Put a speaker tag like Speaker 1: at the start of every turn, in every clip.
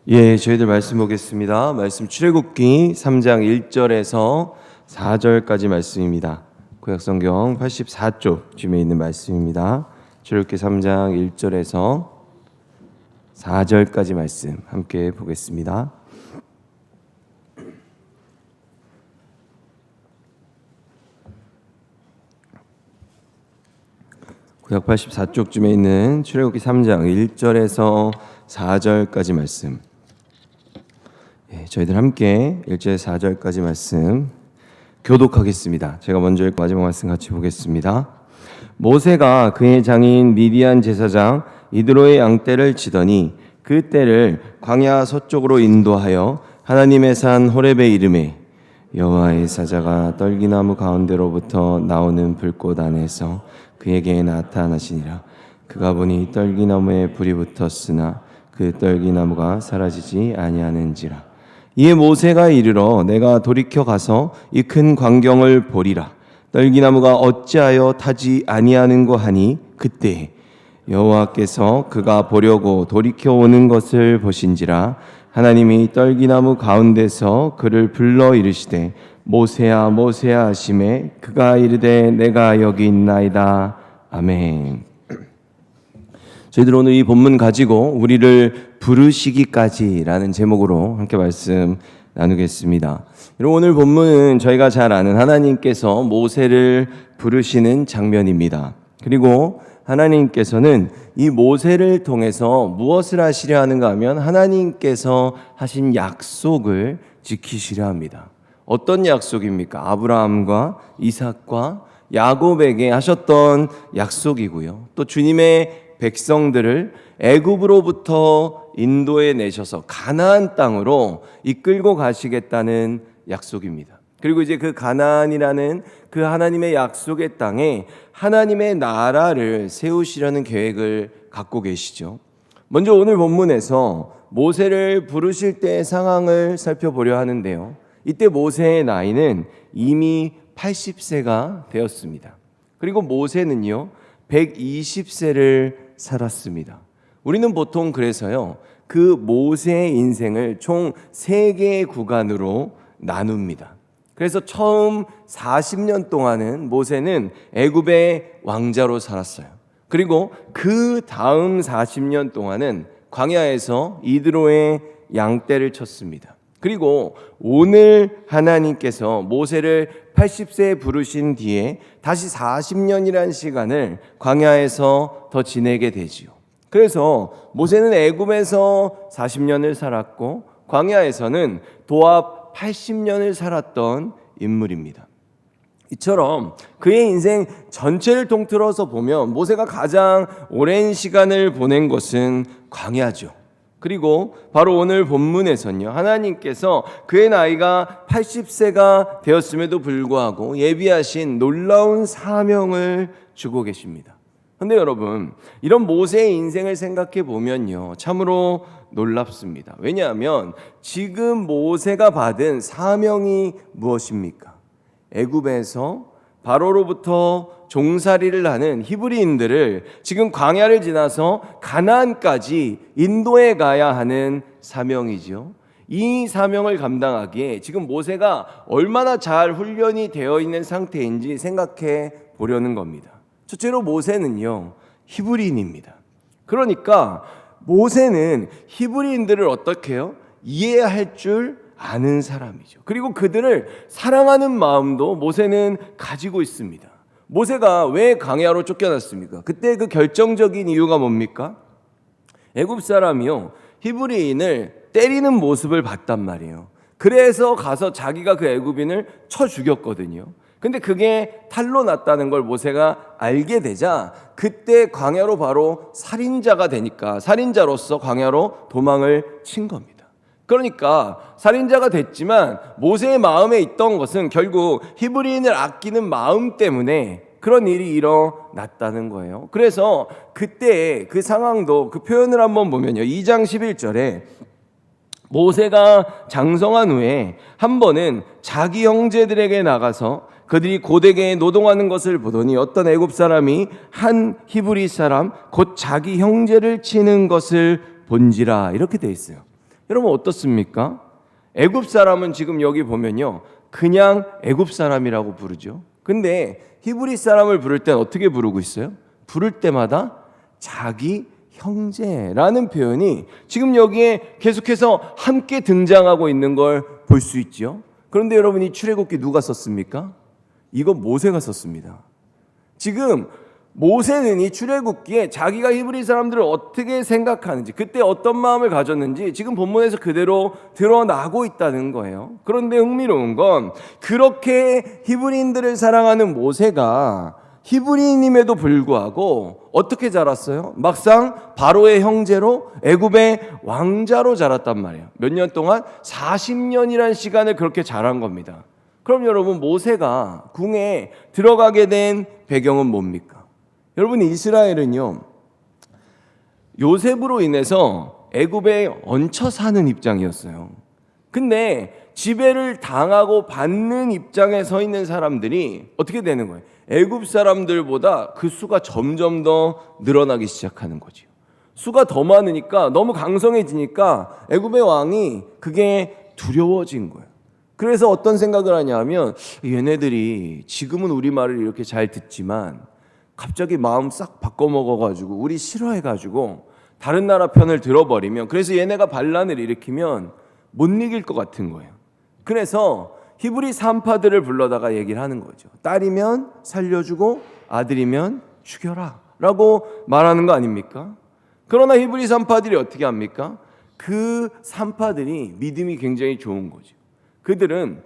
Speaker 1: 저희들 말씀 보겠습니다. 말씀 출애굽기 3장 1절에서 4절까지 말씀입니다. 구약성경 84쪽쯤에 있는 말씀입니다. 출애굽기 3장 1절에서 4절까지 말씀 함께 보겠습니다. 구약 84쪽쯤에 있는 출애굽기 3장 1절에서 4절까지 말씀, 저희들 함께 1절에서 4절까지 말씀 교독하겠습니다. 제가 먼저 읽고 마지막 말씀 같이 보겠습니다. 모세가 그의 장인 미디안 제사장 이드로의 양떼를 치더니 그 떼를 광야 서쪽으로 인도하여 하나님의 산 호렙에 이르매 여호와의 사자가 떨기나무 가운데로부터 나오는 불꽃 안에서 그에게 나타나시니라. 그가 보니 떨기나무에 불이 붙었으나 그 떨기나무가 사라지지 아니하는지라. 이에 모세가 이르러 내가 돌이켜 가서 이 큰 광경을 보리라. 떨기나무가 어찌하여 타지 아니하는고 하니 그때 여호와께서 그가 보려고 돌이켜 오는 것을 보신지라. 하나님이 떨기나무 가운데서 그를 불러 이르시되 모세야 모세야 하시매 그가 이르되 내가 여기 있나이다. 아멘. 저희들 오늘 이 본문 가지고 우리를 부르시기까지라는 제목으로 함께 말씀 나누겠습니다. 오늘 본문은 저희가 잘 아는 하나님께서 모세를 부르시는 장면입니다. 그리고 하나님께서는 이 모세를 통해서 무엇을 하시려 하는가 하면 하나님께서 하신 약속을 지키시려 합니다. 어떤 약속입니까? 아브라함과 이삭과 야곱에게 하셨던 약속이고요. 또 주님의 백성들을 애굽으로부터 인도해 내셔서 가나안 땅으로 이끌고 가시겠다는 약속입니다. 그리고 이제 그 가나안이라는 그 하나님의 약속의 땅에 하나님의 나라를 세우시려는 계획을 갖고 계시죠. 먼저 오늘 본문에서 모세를 부르실 때의 상황을 살펴보려 하는데요. 이때 모세의 나이는 이미 80세가 되었습니다. 그리고 모세는요 120세를 살았습니다. 우리는 보통 그래서요 그 모세의 인생을 총 3개의 구간으로 나눕니다. 그래서 처음 40년 동안은 모세는 애굽의 왕자로 살았어요. 그리고 그 다음 40년 동안은 광야에서 이드로의 양떼를 쳤습니다. 그리고 오늘 하나님께서 모세를 80세에 부르신 뒤에 다시 40년이라는 시간을 광야에서 더 지내게 되지요. 그래서 모세는 애굽에서 40년을 살았고 광야에서는 도합 80년을 살았던 인물입니다. 이처럼 그의 인생 전체를 통틀어서 보면 모세가 가장 오랜 시간을 보낸 것은 광야죠. 그리고 바로 오늘 본문에서는요 하나님께서 그의 나이가 80세가 되었음에도 불구하고 예비하신 놀라운 사명을 주고 계십니다. 그런데 여러분 이런 모세의 인생을 생각해 보면요 참으로 놀랍습니다. 왜냐하면 지금 모세가 받은 사명이 무엇입니까? 애굽에서 바로로부터 종살이를 하는 히브리인들을 지금 광야를 지나서 가나안까지 인도해 가야 하는 사명이죠. 이 사명을 감당하기에 지금 모세가 얼마나 잘 훈련이 되어 있는 상태인지 생각해 보려는 겁니다. 첫째로 모세는요 히브리인입니다. 그러니까 모세는 히브리인들을 어떻게 해요? 이해할 줄 아는 사람이죠. 그리고 그들을 사랑하는 마음도 모세는 가지고 있습니다. 모세가 왜 광야로 쫓겨났습니까? 그때 그 결정적인 이유가 뭡니까? 애굽 사람이요 히브리인을 때리는 모습을 봤단 말이에요. 그래서 가서 자기가 그 애굽인을 쳐 죽였거든요. 근데 그게 탈로 났다는 걸 모세가 알게 되자 그때 광야로 바로 살인자가 되니까 살인자로서 광야로 도망을 친 겁니다. 그러니까 살인자가 됐지만 모세의 마음에 있던 것은 결국 히브리인을 아끼는 마음 때문에 그런 일이 일어났다는 거예요. 그래서 그때 그 상황도 그 표현을 한번 보면요 2장 11절에 모세가 장성한 후에 한 번은 자기 형제들에게 나가서 그들이 고되게 노동하는 것을 보더니 어떤 애굽 사람이 한 히브리 사람 곧 자기 형제를 치는 것을 본지라 이렇게 돼 있어요. 여러분 어떻습니까? 애굽 사람은 지금 여기 보면요, 그냥 애굽 사람이라고 부르죠. 근데 히브리 사람을 부를 땐 어떻게 부르고 있어요? 부를 때마다 자기 형제라는 표현이 지금 여기에 계속해서 함께 등장하고 있는 걸 볼 수 있죠. 그런데 여러분, 이 출애굽기 누가 썼습니까? 이거 모세가 썼습니다. 지금 모세는 이 출애굽기에 자기가 히브리 사람들을 어떻게 생각하는지, 그때 어떤 마음을 가졌는지 지금 본문에서 그대로 드러나고 있다는 거예요. 그런데 흥미로운 건, 그렇게 히브리인들을 사랑하는 모세가 히브리인임에도 불구하고 어떻게 자랐어요? 막상 바로의 형제로 애굽의 왕자로 자랐단 말이에요. 몇 년 동안? 40년이라는 시간을 그렇게 자란 겁니다. 그럼 여러분, 모세가 궁에 들어가게 된 배경은 뭡니까? 여러분, 이스라엘은요, 요셉으로 인해서 애굽에 얹혀 사는 입장이었어요. 근데 지배를 당하고 받는 입장에 서 있는 사람들이 어떻게 되는 거예요? 애굽 사람들보다 그 수가 점점 더 늘어나기 시작하는 거죠. 수가 더 많으니까, 너무 강성해지니까 애굽의 왕이 그게 두려워진 거예요. 그래서 어떤 생각을 하냐면, 얘네들이 지금은 우리 말을 이렇게 잘 듣지만 갑자기 마음 싹 바꿔먹어가지고 우리 싫어해가지고 다른 나라 편을 들어버리면, 그래서 얘네가 반란을 일으키면 못 이길 것 같은 거예요. 그래서 히브리 산파들을 불러다가 얘기를 하는 거죠. 딸이면 살려주고 아들이면 죽여라 라고 말하는 거 아닙니까? 그러나 히브리 산파들이 어떻게 합니까? 그 산파들이 믿음이 굉장히 좋은 거죠. 그들은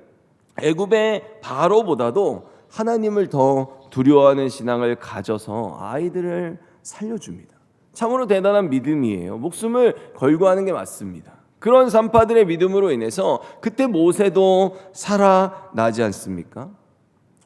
Speaker 1: 애굽의 바로보다도 하나님을 더 두려워하는 신앙을 가져서 아이들을 살려줍니다. 참으로 대단한 믿음이에요. 목숨을 걸고 하는 게 맞습니다. 그런 산파들의 믿음으로 인해서 그때 모세도 살아나지 않습니까?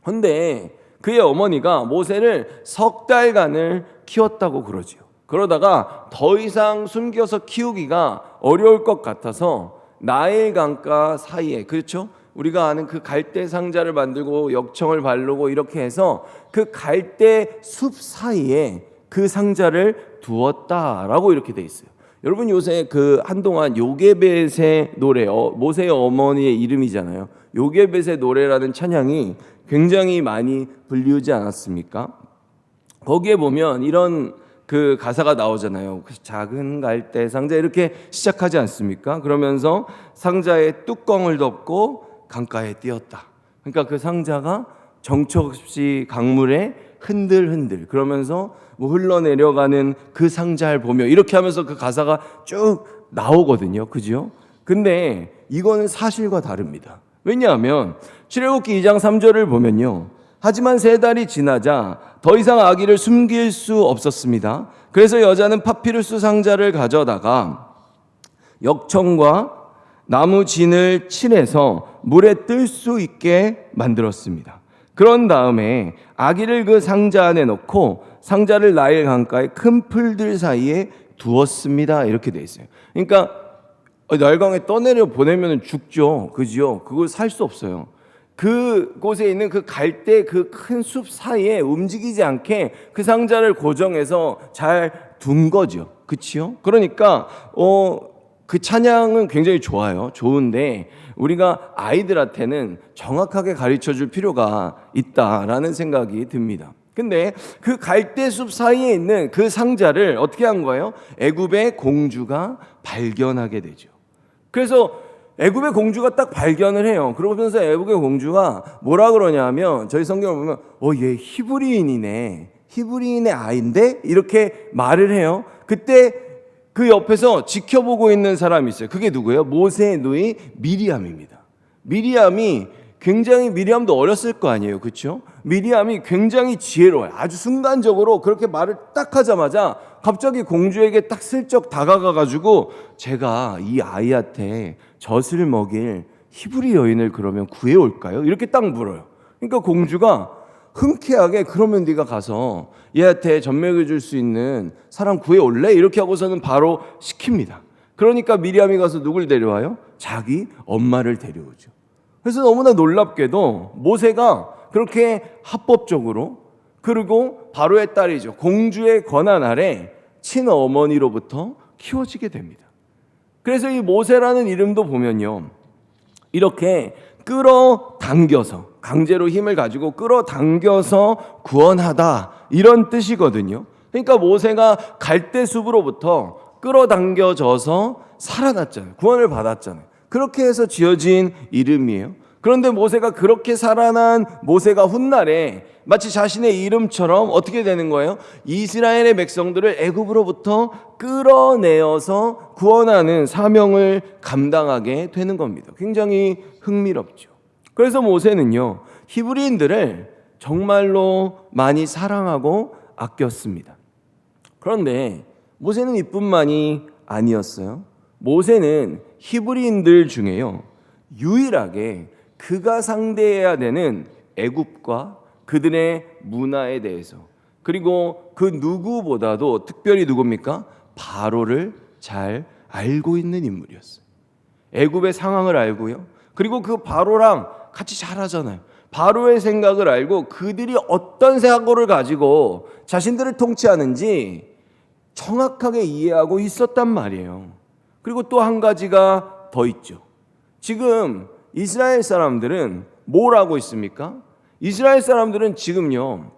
Speaker 1: 그런데 그의 어머니가 모세를 석 달간을 키웠다고 그러지요. 그러다가 더 이상 숨겨서 키우기가 어려울 것 같아서 나일 강가 사이에, 그렇죠? 우리가 아는 그 갈대 상자를 만들고 역청을 바르고 이렇게 해서 그 갈대 숲 사이에 그 상자를 두었다라고 이렇게 돼 있어요. 여러분, 요새 그 한동안 요게벳의 노래, 모세의 어머니의 이름이잖아요. 요게벳의 노래라는 찬양이 굉장히 많이 불리우지 않았습니까? 거기에 보면 이런 그 가사가 나오잖아요. 작은 갈대 상자 이렇게 시작하지 않습니까? 그러면서 상자에 뚜껑을 덮고 강가에 띄었다. 그러니까 그 상자가 정처 없이 강물에 흔들흔들 그러면서 뭐 흘러내려가는 그 상자를 보며 이렇게 하면서 그 가사가 쭉 나오거든요. 그죠? 근데 이거는 사실과 다릅니다. 왜냐하면 출애굽기 2장 3절을 보면요, 하지만 3달이 지나자 더 이상 아기를 숨길 수 없었습니다. 그래서 여자는 파피루스 상자를 가져다가 역청과 나무 진을 칠해서 물에 뜰 수 있게 만들었습니다. 그런 다음에 아기를 그 상자 안에 넣고 상자를 나일 강가의 큰 풀들 사이에 두었습니다. 이렇게 돼 있어요. 그러니까 나일강에 떠내려 보내면 죽죠. 그죠? 그걸 살 수 없어요. 그곳에 있는 그 갈대 그 큰 숲 사이에 움직이지 않게 그 상자를 고정해서 잘 둔 거죠. 그치요? 그러니까 그 찬양은 굉장히 좋아요. 좋은데 우리가 아이들한테는 정확하게 가르쳐 줄 필요가 있다라는 생각이 듭니다. 근데 그 갈대숲 사이에 있는 그 상자를 어떻게 한 거예요? 애굽의 공주가 발견하게 되죠. 그래서 애굽의 공주가 딱 발견을 해요. 그러면서 애굽의 공주가 뭐라 그러냐면, 저희 성경을 보면 얘 히브리인이네, 히브리인의 아이인데 이렇게 말을 해요. 그때 그 옆에서 지켜보고 있는 사람이 있어요. 그게 누구예요? 모세의 누이 미리암입니다. 미리암도 어렸을 거 아니에요. 그렇죠? 미리암이 굉장히 지혜로워요. 아주 순간적으로 그렇게 말을 딱 하자마자 갑자기 공주에게 딱 슬쩍 다가가가지고, 제가 이 아이한테 젖을 먹일 히브리 여인을 그러면 구해올까요? 이렇게 딱 물어요. 그러니까 공주가 흔쾌하게, 그러면 네가 가서 얘한테 젖먹여 줄 수 있는 사람 구해올래? 이렇게 하고서는 바로 시킵니다. 그러니까 미리암이 가서 누굴 데려와요? 자기 엄마를 데려오죠. 그래서 너무나 놀랍게도 모세가 그렇게 합법적으로, 그리고 바로의 딸이죠, 공주의 권한 아래 친어머니로부터 키워지게 됩니다. 그래서 이 모세라는 이름도 보면요, 이렇게 끌어당겨서, 강제로 힘을 가지고 끌어당겨서 구원하다, 이런 뜻이거든요. 그러니까 모세가 갈대숲으로부터 끌어당겨져서 살아났잖아요. 구원을 받았잖아요. 그렇게 해서 지어진 이름이에요. 그런데 모세가 그렇게 살아난 모세가 훗날에 마치 자신의 이름처럼 어떻게 되는 거예요? 이스라엘의 백성들을 애굽으로부터 끌어내어서 구원하는 사명을 감당하게 되는 겁니다. 굉장히 흥미롭죠. 그래서 모세는요, 히브리인들을 정말로 많이 사랑하고 아꼈습니다. 그런데 모세는 이뿐만이 아니었어요. 모세는 히브리인들 중에요, 유일하게 그가 상대해야 되는 애굽과 그들의 문화에 대해서, 그리고 그 누구보다도 특별히 누굽니까? 바로를 잘 알고 있는 인물이었어요. 애굽의 상황을 알고요, 그리고 그 바로랑 같이 잘 하잖아요. 바로의 생각을 알고 그들이 어떤 사고를 가지고 자신들을 통치하는지 정확하게 이해하고 있었단 말이에요. 그리고 또 한 가지가 더 있죠. 지금 이스라엘 사람들은 뭘 하고 있습니까? 이스라엘 사람들은 지금요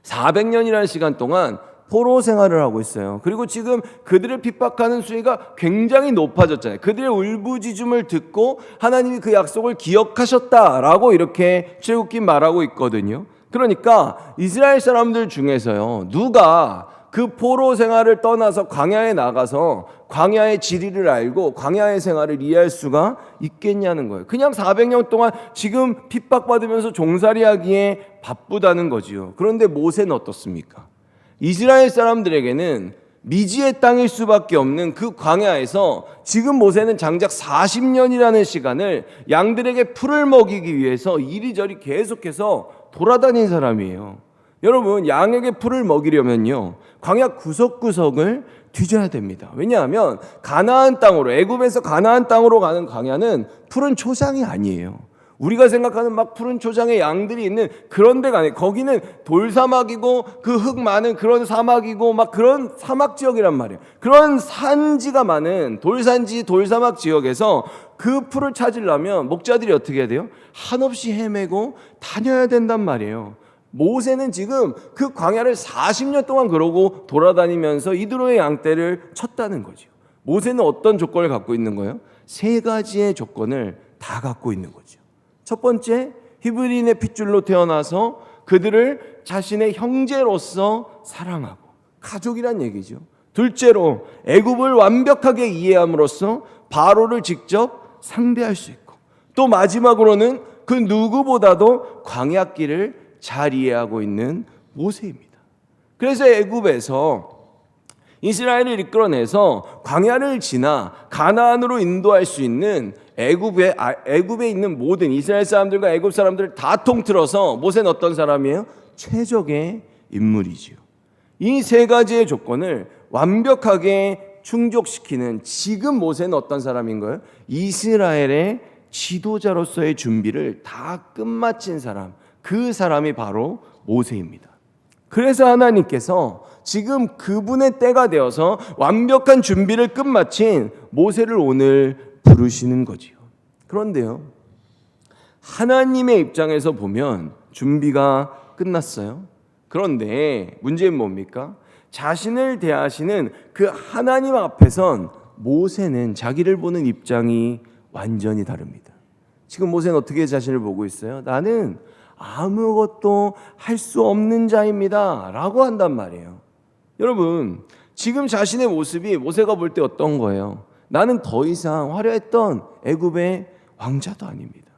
Speaker 1: 400년이라는 시간 동안 포로 생활을 하고 있어요. 그리고 지금 그들을 핍박하는 수위가 굉장히 높아졌잖아요. 그들의 울부짖음을 듣고 하나님이 그 약속을 기억하셨다라고 이렇게 출애굽기 말하고 있거든요. 그러니까 이스라엘 사람들 중에서요, 누가 그 포로 생활을 떠나서 광야에 나가서 광야의 지리를 알고 광야의 생활을 이해할 수가 있겠냐는 거예요. 그냥 400년 동안 지금 핍박받으면서 종살이하기에 바쁘다는 거지요. 그런데 모세는 어떻습니까? 이스라엘 사람들에게는 미지의 땅일 수밖에 없는 그 광야에서 지금 모세는 장작 40년이라는 시간을 양들에게 풀을 먹이기 위해서 이리저리 계속해서 돌아다닌 사람이에요. 여러분, 양에게 풀을 먹이려면요, 광야 구석구석을 뒤져야 됩니다. 왜냐하면 가나안 땅으로, 애굽에서 가나안 땅으로 가는 광야는 푸른 초장이 아니에요. 우리가 생각하는 막 푸른 초장의 양들이 있는 그런 데가 아니에요. 거기는 돌사막이고 그 흙 많은 그런 사막이고 막 그런 사막 지역이란 말이에요. 그런 산지가 많은 돌산지, 돌사막 지역에서 그 풀을 찾으려면 목자들이 어떻게 해야 돼요? 한없이 헤매고 다녀야 된단 말이에요. 모세는 지금 그 광야를 40년 동안 그러고 돌아다니면서 이드로의 양떼를 쳤다는 거죠. 모세는 어떤 조건을 갖고 있는 거예요? 3가지의 조건을 다 갖고 있는 거죠. 첫 번째, 히브리인의 핏줄로 태어나서 그들을 자신의 형제로서 사랑하고, 가족이란 얘기죠. 둘째로, 애굽을 완벽하게 이해함으로써 바로를 직접 상대할 수 있고, 또 마지막으로는 그 누구보다도 광야길을 잘 이해하고 있는 모세입니다. 그래서 애굽에서 이스라엘을 이끌어내서 광야를 지나 가나안으로 인도할 수 있는 애굽에 있는 모든 이스라엘 사람들과 애굽 사람들을 다 통틀어서 모세는 어떤 사람이에요? 최적의 인물이지요. 이 3가지의 조건을 완벽하게 충족시키는 지금 모세는 어떤 사람인 거예요? 이스라엘의 지도자로서의 준비를 다 끝마친 사람, 그 사람이 바로 모세입니다. 그래서 하나님께서 지금 그분의 때가 되어서 완벽한 준비를 끝마친 모세를 오늘 부르시는 거지요. 그런데요, 하나님의 입장에서 보면 준비가 끝났어요. 그런데 문제는 뭡니까? 자신을 대하시는 그 하나님 앞에선 모세는 자기를 보는 입장이 완전히 다릅니다. 지금 모세는 어떻게 자신을 보고 있어요? 나는 아무것도 할 수 없는 자입니다 라고 한단 말이에요. 여러분, 지금 자신의 모습이 모세가 볼 때 어떤 거예요? 나는 더 이상 화려했던 애굽의 왕자도 아닙니다.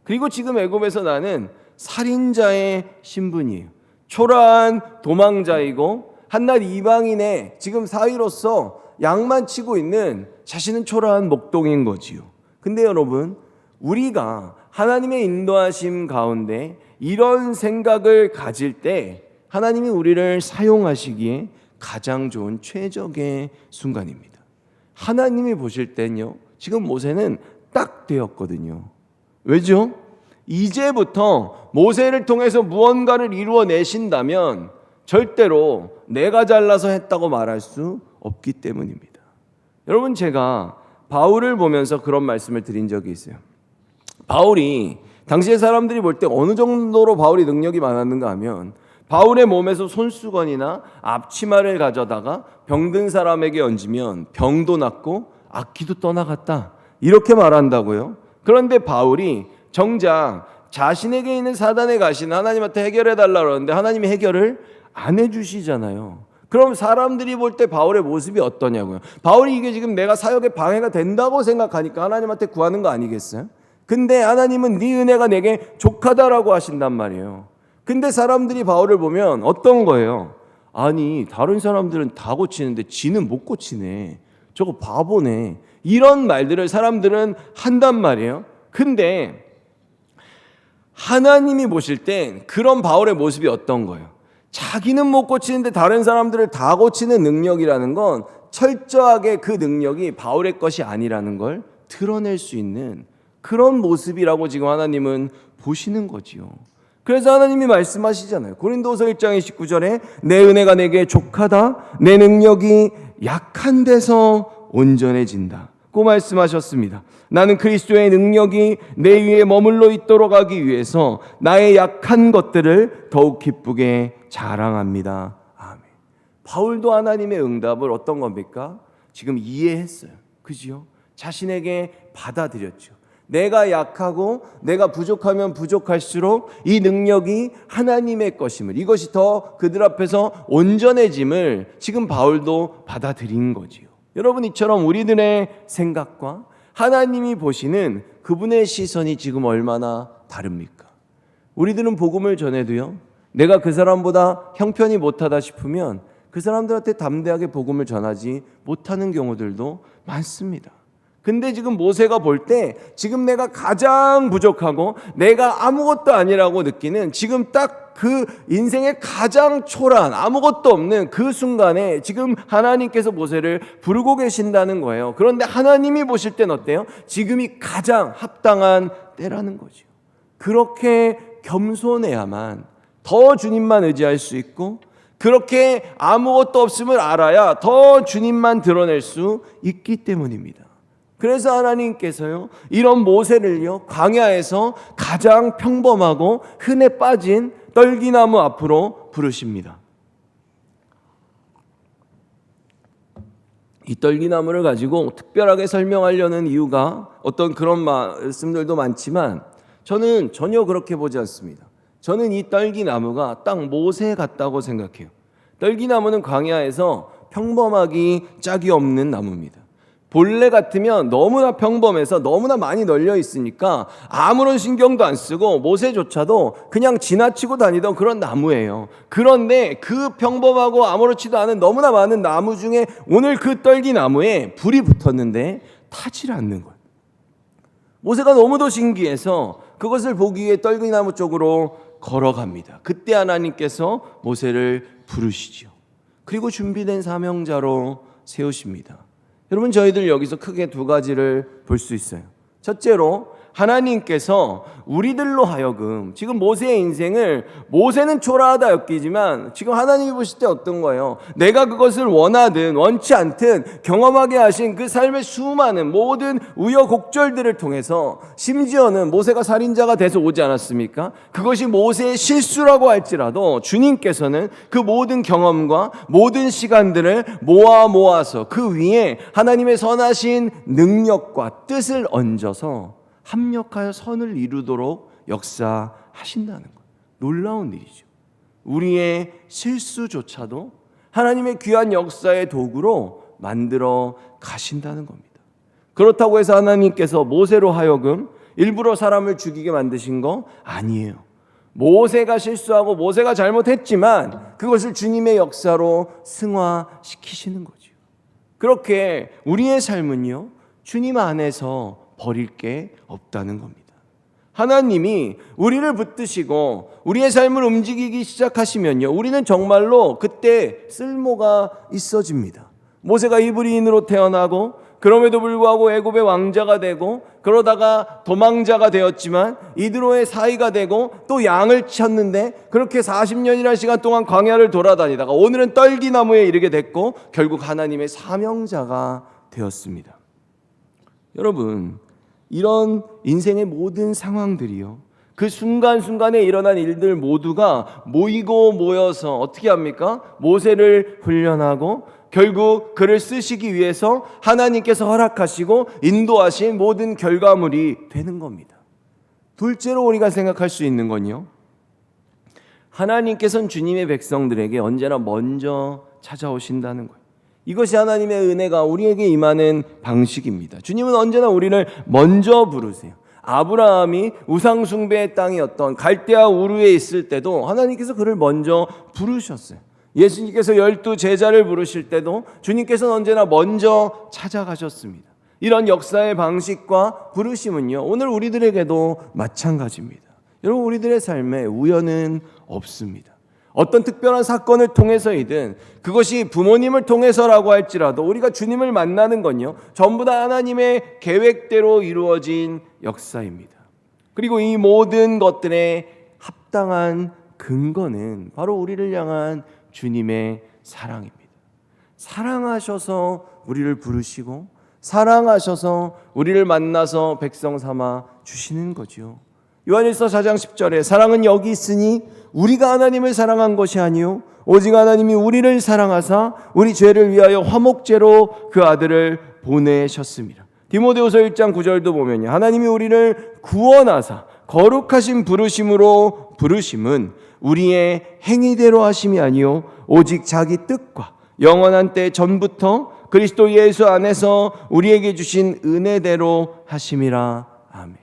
Speaker 1: 그리고 지금 애굽에서 나는 살인자의 신분이에요. 초라한 도망자이고 한낱 이방인의 지금 사위로서 양만 치고 있는 자신은 초라한 목동인 거지요. 근데 여러분, 우리가 하나님의 인도하심 가운데 이런 생각을 가질 때 하나님이 우리를 사용하시기에 가장 좋은 최적의 순간입니다. 하나님이 보실 땐요, 지금 모세는 딱 되었거든요. 왜죠? 이제부터 모세를 통해서 무언가를 이루어내신다면 절대로 내가 잘나서 했다고 말할 수 없기 때문입니다. 여러분, 제가 바울을 보면서 그런 말씀을 드린 적이 있어요. 바울이 당시의 사람들이 볼 때 어느 정도로 바울이 능력이 많았는가 하면 바울의 몸에서 손수건이나 앞치마를 가져다가 병든 사람에게 얹으면 병도 낫고 악기도 떠나갔다, 이렇게 말한다고요. 그런데 바울이 정작 자신에게 있는 사단의 가시는 하나님한테 해결해 달라고 그러는데 하나님이 해결을 안 해주시잖아요. 그럼 사람들이 볼 때 바울의 모습이 어떠냐고요. 바울이 이게 지금 내가 사역에 방해가 된다고 생각하니까 하나님한테 구하는 거 아니겠어요? 근데 하나님은 네 은혜가 내게 족하다라고 하신단 말이에요. 근데 사람들이 바울을 보면 어떤 거예요? 아니, 다른 사람들은 다 고치는데 지는 못 고치네, 저거 바보네, 이런 말들을 사람들은 한단 말이에요. 근데 하나님이 보실 땐 그런 바울의 모습이 어떤 거예요? 자기는 못 고치는데 다른 사람들을 다 고치는 능력이라는 건 철저하게 그 능력이 바울의 것이 아니라는 걸 드러낼 수 있는 그런 모습이라고 지금 하나님은 보시는 거지요. 그래서 하나님이 말씀하시잖아요. 고린도서 1장 19절에 내 은혜가 내게 족하다, 내 능력이 약한 데서 온전해진다 고 말씀하셨습니다. 나는 그리스도의 능력이 내 위에 머물러 있도록 하기 위해서 나의 약한 것들을 더욱 기쁘게 자랑합니다. 아멘. 바울도 하나님의 응답을 어떤 겁니까? 지금 이해했어요. 그지요? 자신에게 받아들였죠. 내가 약하고 내가 부족하면 부족할수록 이 능력이 하나님의 것임을, 이것이 더 그들 앞에서 온전해짐을 지금 바울도 받아들인 거지요. 여러분, 이처럼 우리들의 생각과 하나님이 보시는 그분의 시선이 지금 얼마나 다릅니까? 우리들은 복음을 전해도요, 내가 그 사람보다 형편이 못하다 싶으면 그 사람들한테 담대하게 복음을 전하지 못하는 경우들도 많습니다. 근데 지금 모세가 볼 때 지금 내가 가장 부족하고 내가 아무것도 아니라고 느끼는 지금 딱 그 인생의 가장 초라한 아무것도 없는 그 순간에 지금 하나님께서 모세를 부르고 계신다는 거예요. 그런데 하나님이 보실 땐 어때요? 지금이 가장 합당한 때라는 거죠. 그렇게 겸손해야만 더 주님만 의지할 수 있고, 그렇게 아무것도 없음을 알아야 더 주님만 드러낼 수 있기 때문입니다. 그래서 하나님께서요, 이런 모세를요, 광야에서 가장 평범하고 흔해 빠진 떨기나무 앞으로 부르십니다. 이 떨기나무를 가지고 특별하게 설명하려는 이유가 어떤 그런 말씀들도 많지만 저는 전혀 그렇게 보지 않습니다. 저는 이 떨기나무가 딱 모세 같다고 생각해요. 떨기나무는 광야에서 평범하기 짝이 없는 나무입니다. 본래 같으면 너무나 평범해서 너무나 많이 널려 있으니까 아무런 신경도 안 쓰고 모세조차도 그냥 지나치고 다니던 그런 나무예요. 그런데 그 평범하고 아무렇지도 않은 너무나 많은 나무 중에 오늘 그 떨기나무에 불이 붙었는데 타질 않는 거예요. 모세가 너무도 신기해서 그것을 보기 위해 떨기나무 쪽으로 걸어갑니다. 그때 하나님께서 모세를 부르시죠. 그리고 준비된 사명자로 세우십니다. 여러분, 저희들 여기서 크게 두 가지를 볼 수 있어요. 첫째로 하나님께서 우리들로 하여금 지금 모세의 인생을, 모세는 초라하다 엮이지만 지금 하나님이 보실 때 어떤 거예요? 내가 그것을 원하든 원치 않든 경험하게 하신 그 삶의 수많은 모든 우여곡절들을 통해서, 심지어는 모세가 살인자가 돼서 오지 않았습니까? 그것이 모세의 실수라고 할지라도 주님께서는 그 모든 경험과 모든 시간들을 모아서 그 위에 하나님의 선하신 능력과 뜻을 얹어서 합력하여 선을 이루도록 역사하신다는 것. 놀라운 일이죠. 우리의 실수조차도 하나님의 귀한 역사의 도구로 만들어 가신다는 겁니다. 그렇다고 해서 하나님께서 모세로 하여금 일부러 사람을 죽이게 만드신 거 아니에요. 모세가 실수하고 모세가 잘못했지만 그것을 주님의 역사로 승화시키시는 거죠. 그렇게 우리의 삶은요, 주님 안에서 버릴 게 없다는 겁니다. 하나님이 우리를 붙드시고 우리의 삶을 움직이기 시작하시면요, 우리는 정말로 그때 쓸모가 있어집니다. 모세가 이브리인으로 태어나고 그럼에도 불구하고 애굽의 왕자가 되고 그러다가 도망자가 되었지만 이드로의 사이가 되고 또 양을 쳤는데 그렇게 40년이라는 시간 동안 광야를 돌아다니다가 오늘은 떨기나무에 이르게 됐고 결국 하나님의 사명자가 되었습니다. 여러분, 이런 인생의 모든 상황들이요, 그 순간순간에 일어난 일들 모두가 모이고 모여서 어떻게 합니까? 모세를 훈련하고 결국 그를 쓰시기 위해서 하나님께서 허락하시고 인도하신 모든 결과물이 되는 겁니다. 둘째로 우리가 생각할 수 있는 건요, 하나님께서는 주님의 백성들에게 언제나 먼저 찾아오신다는 거예요. 이것이 하나님의 은혜가 우리에게 임하는 방식입니다. 주님은 언제나 우리를 먼저 부르세요. 아브라함이 우상숭배의 땅이었던 갈대아 우르에 있을 때도 하나님께서 그를 먼저 부르셨어요. 예수님께서 12 제자를 부르실 때도 주님께서는 언제나 먼저 찾아가셨습니다. 이런 역사의 방식과 부르심은요, 오늘 우리들에게도 마찬가지입니다. 여러분, 우리들의 삶에 우연은 없습니다. 어떤 특별한 사건을 통해서이든, 그것이 부모님을 통해서라고 할지라도 우리가 주님을 만나는 건요, 전부 다 하나님의 계획대로 이루어진 역사입니다. 그리고 이 모든 것들의 합당한 근거는 바로 우리를 향한 주님의 사랑입니다. 사랑하셔서 우리를 부르시고 사랑하셔서 우리를 만나서 백성 삼아 주시는 거죠. 요한일서 4장 10절에 사랑은 여기 있으니 우리가 하나님을 사랑한 것이 아니요 오직 하나님이 우리를 사랑하사 우리 죄를 위하여 화목제로 그 아들을 보내셨습니다. 디모데후서 1장 9절도 보면요, 하나님이 우리를 구원하사 거룩하신 부르심으로 부르심은 우리의 행위대로 하심이 아니요 오직 자기 뜻과 영원한 때 전부터 그리스도 예수 안에서 우리에게 주신 은혜대로 하심이라. 아멘.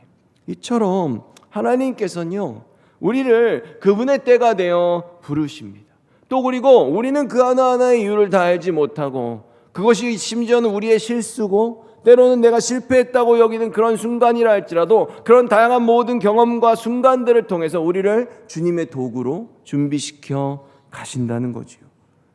Speaker 1: 이처럼 하나님께서는요, 우리를 그분의 때가 되어 부르십니다. 또 그리고 우리는 그 하나하나의 이유를 다 알지 못하고, 그것이 심지어는 우리의 실수고 때로는 내가 실패했다고 여기는 그런 순간이라 할지라도 그런 다양한 모든 경험과 순간들을 통해서 우리를 주님의 도구로 준비시켜 가신다는 거지요.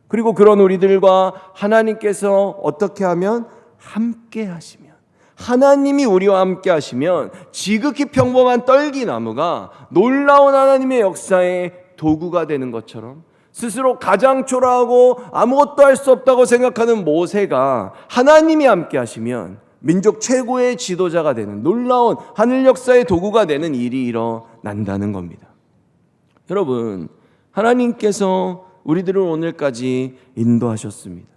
Speaker 1: 그리고 그런 우리들과 하나님께서 어떻게 하면 함께 하시면, 하나님이 우리와 함께 하시면 지극히 평범한 떨기나무가 놀라운 하나님의 역사의 도구가 되는 것처럼, 스스로 가장 초라하고 아무것도 할 수 없다고 생각하는 모세가 하나님이 함께 하시면 민족 최고의 지도자가 되는 놀라운 하늘 역사의 도구가 되는 일이 일어난다는 겁니다. 여러분, 하나님께서 우리들을 오늘까지 인도하셨습니다.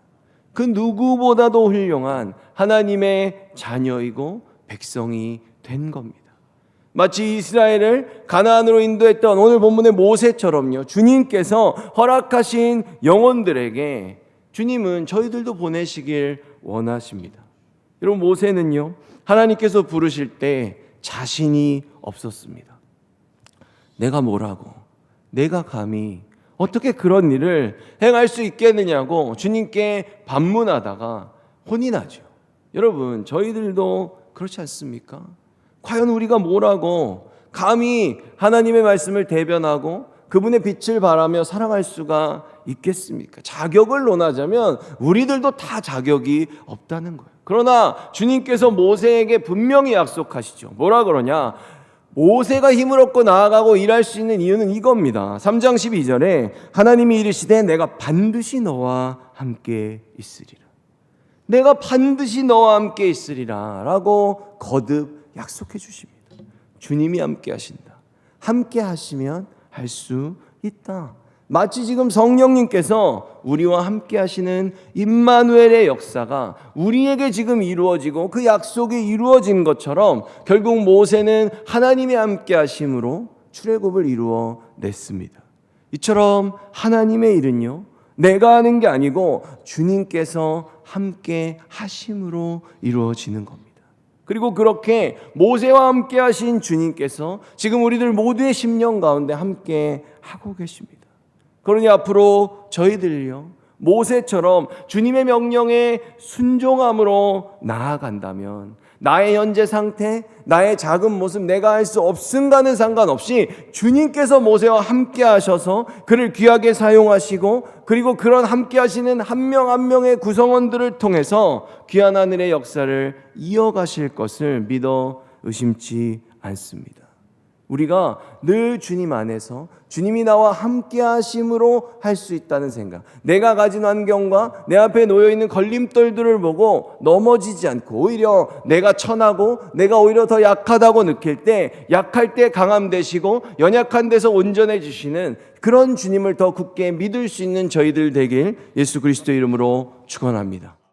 Speaker 1: 그 누구보다도 훌륭한 하나님의 자녀이고 백성이 된 겁니다. 마치 이스라엘을 가나안으로 인도했던 오늘 본문의 모세처럼요, 주님께서 허락하신 영혼들에게 주님은 저희들도 보내시길 원하십니다. 여러분, 모세는요, 하나님께서 부르실 때 자신이 없었습니다. 내가 뭐라고, 내가 감히 어떻게 그런 일을 행할 수 있겠느냐고 주님께 반문하다가 혼이 나죠. 여러분, 저희들도 그렇지 않습니까? 과연 우리가 뭐라고 감히 하나님의 말씀을 대변하고 그분의 빛을 바라며 살아갈 수가 있겠습니까? 자격을 논하자면 우리들도 다 자격이 없다는 거예요. 그러나 주님께서 모세에게 분명히 약속하시죠. 뭐라 그러냐? 모세가 힘을 얻고 나아가고 일할 수 있는 이유는 이겁니다. 3장 12절에 하나님이 이르시되 내가 반드시 너와 함께 있으리라. 내가 반드시 너와 함께 있으리라 라고 거듭 약속해 주십니다. 주님이 함께 하신다. 함께 하시면 할 수 있다. 마치 지금 성령님께서 우리와 함께 하시는 임마누엘의 역사가 우리에게 지금 이루어지고 그 약속이 이루어진 것처럼 결국 모세는 하나님이 함께 하심으로 출애굽을 이루어 냈습니다. 이처럼 하나님의 일은요, 내가 하는 게 아니고 주님께서 함께 하심으로 이루어지는 겁니다. 그리고 그렇게 모세와 함께 하신 주님께서 지금 우리들 모두의 심령 가운데 함께 하고 계십니다. 그러니 앞으로 저희들요, 모세처럼 주님의 명령에 순종함으로 나아간다면 나의 현재 상태, 나의 작은 모습, 내가 할 수 없음과는 상관없이 주님께서 모세와 함께 하셔서 그를 귀하게 사용하시고 그리고 그런 함께 하시는 한 명 한 명의 구성원들을 통해서 귀한 하늘의 역사를 이어가실 것을 믿어 의심치 않습니다. 우리가 늘 주님 안에서 주님이 나와 함께 하심으로 할 수 있다는 생각, 내가 가진 환경과 내 앞에 놓여있는 걸림돌들을 보고 넘어지지 않고 오히려 내가 천하고 내가 오히려 더 약하다고 느낄 때 약할 때 강함 되시고 연약한 데서 온전해 주시는 그런 주님을 더 굳게 믿을 수 있는 저희들 되길 예수 그리스도 이름으로 축원합니다.